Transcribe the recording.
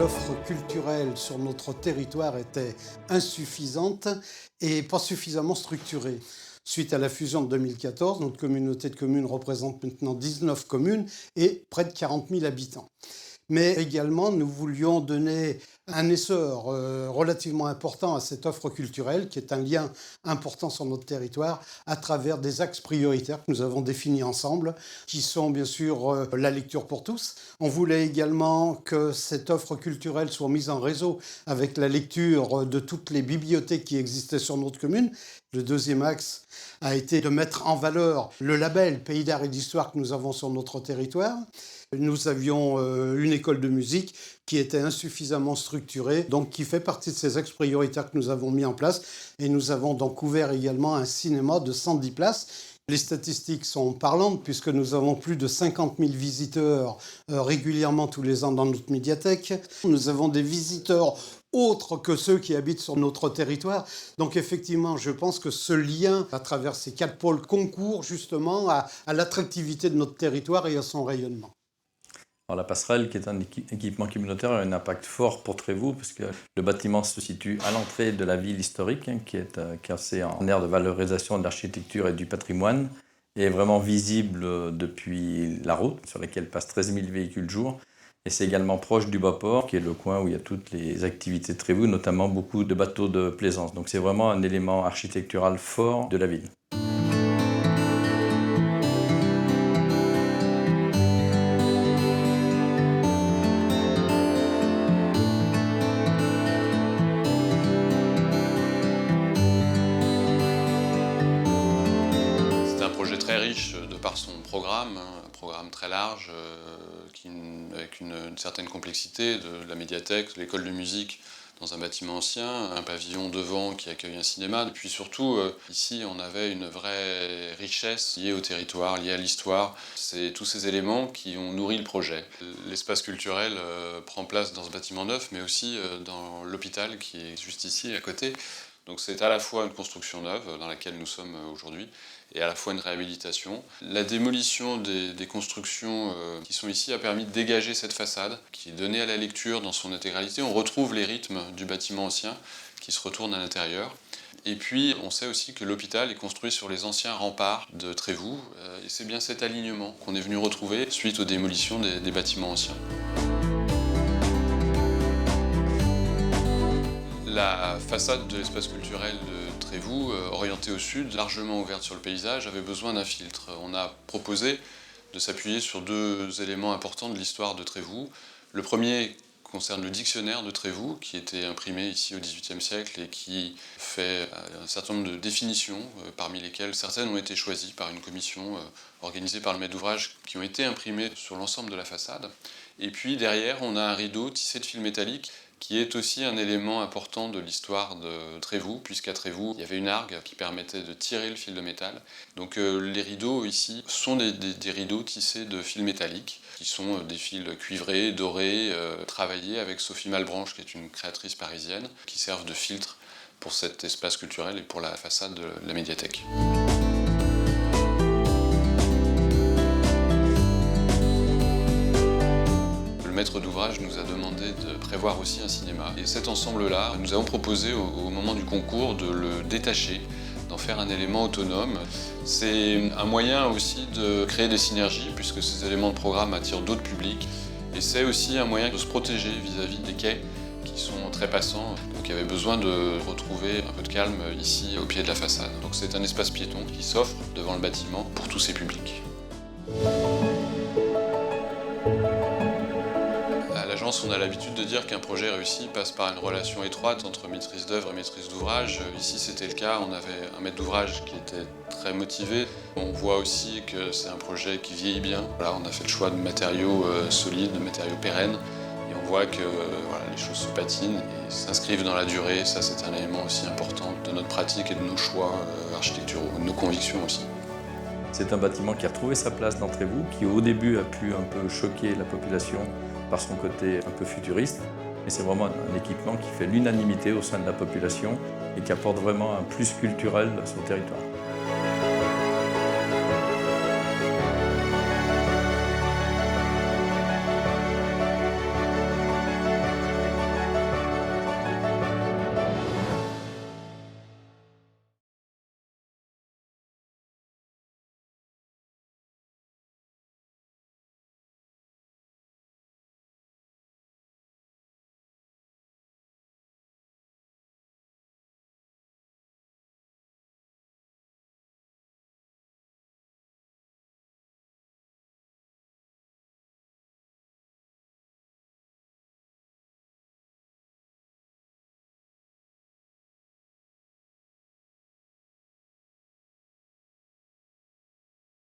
l'offre culturelle sur notre territoire était insuffisante et pas suffisamment structurée. Suite à la fusion de 2014, notre communauté de communes représente maintenant 19 communes et près de 40 000 habitants. Mais également, nous voulions donner un essor relativement important à cette offre culturelle, qui est un lien important sur notre territoire, à travers des axes prioritaires que nous avons définis ensemble, qui sont bien sûr la lecture pour tous. On voulait également que cette offre culturelle soit mise en réseau avec la lecture de toutes les bibliothèques qui existaient sur notre commune. Le deuxième axe a été de mettre en valeur le label Pays d'art et d'histoire que nous avons sur notre territoire. Nous avions une école de musique qui était insuffisamment structurée, donc qui fait partie de ces axes prioritaires que nous avons mis en place. Et nous avons donc ouvert également un cinéma de 110 places. Les statistiques sont parlantes puisque nous avons plus de 50 000 visiteurs régulièrement tous les ans dans notre médiathèque. Nous avons des visiteurs autres que ceux qui habitent sur notre territoire. Donc effectivement, je pense que ce lien à travers ces 4 pôles concourt justement à l'attractivité de notre territoire et à son rayonnement. Alors, la passerelle, qui est un équipement communautaire, a un impact fort pour Trévoux, parce que le bâtiment se situe à l'entrée de la ville historique, qui est classée en aire de valorisation de l'architecture et du patrimoine, et est vraiment visible depuis la route, sur laquelle passent 13 000 véhicules jour. Et c'est également proche du Bas-Port, qui est le coin où il y a toutes les activités de Trévoux, notamment beaucoup de bateaux de plaisance. Donc c'est vraiment un élément architectural fort de la ville. Très riche de par son programme, un programme très large, avec une certaine complexité, de la médiathèque, de l'école de musique dans un bâtiment ancien, un pavillon devant qui accueille un cinéma. Et puis surtout, ici, on avait une vraie richesse liée au territoire, liée à l'histoire. C'est tous ces éléments qui ont nourri le projet. L'espace culturel prend place dans ce bâtiment neuf, mais aussi dans l'hôpital qui est juste ici, à côté. Donc c'est à la fois une construction neuve dans laquelle nous sommes aujourd'hui et à la fois une réhabilitation. La démolition des constructions qui sont ici a permis de dégager cette façade qui est donnée à la lecture dans son intégralité. On retrouve les rythmes du bâtiment ancien qui se retournent à l'intérieur. Et puis on sait aussi que l'hôpital est construit sur les anciens remparts de Trévoux et c'est bien cet alignement qu'on est venu retrouver suite aux démolitions des bâtiments anciens. La façade de l'espace culturel de Trévoux, orientée au sud, largement ouverte sur le paysage, avait besoin d'un filtre. On a proposé de s'appuyer sur 2 éléments importants de l'histoire de Trévoux. Le premier concerne le dictionnaire de Trévoux, qui était imprimé ici au XVIIIe siècle et qui fait un certain nombre de définitions, parmi lesquelles certaines ont été choisies par une commission organisée par le maître d'ouvrage, qui ont été imprimées sur l'ensemble de la façade. Et puis derrière, on a un rideau tissé de fil métallique qui est aussi un élément important de l'histoire de Trévoux, puisqu'à Trévoux, il y avait une argue qui permettait de tirer le fil de métal. Donc les rideaux ici sont des rideaux tissés de fil métallique, qui sont des fils cuivrés, dorés, travaillés avec Sophie Malbranche, qui est une créatrice parisienne, qui servent de filtre pour cet espace culturel et pour la façade de la médiathèque. Le maître d'ouvrage nous a demandé de prévoir aussi un cinéma. Et cet ensemble-là, nous avons proposé au moment du concours de le détacher, d'en faire un élément autonome. C'est un moyen aussi de créer des synergies, puisque ces éléments de programme attirent d'autres publics. Et c'est aussi un moyen de se protéger vis-à-vis des quais, qui sont très passants. Donc il y avait besoin de retrouver un peu de calme ici, au pied de la façade. Donc c'est un espace piéton qui s'offre devant le bâtiment pour tous ces publics. On a l'habitude de dire qu'un projet réussi passe par une relation étroite entre maîtrise d'œuvre et maîtrise d'ouvrage. Ici, c'était le cas. On avait un maître d'ouvrage qui était très motivé. On voit aussi que c'est un projet qui vieillit bien. Voilà, on a fait le choix de matériaux solides, de matériaux pérennes. Et on voit que les choses se patinent et s'inscrivent dans la durée. Ça, c'est un élément aussi important de notre pratique et de nos choix architecturaux, de nos convictions aussi. C'est un bâtiment qui a trouvé sa place dans Trévoux, qui au début a pu un peu choquer la population par son côté un peu futuriste. Mais c'est vraiment un équipement qui fait l'unanimité au sein de la population et qui apporte vraiment un plus culturel sur le territoire.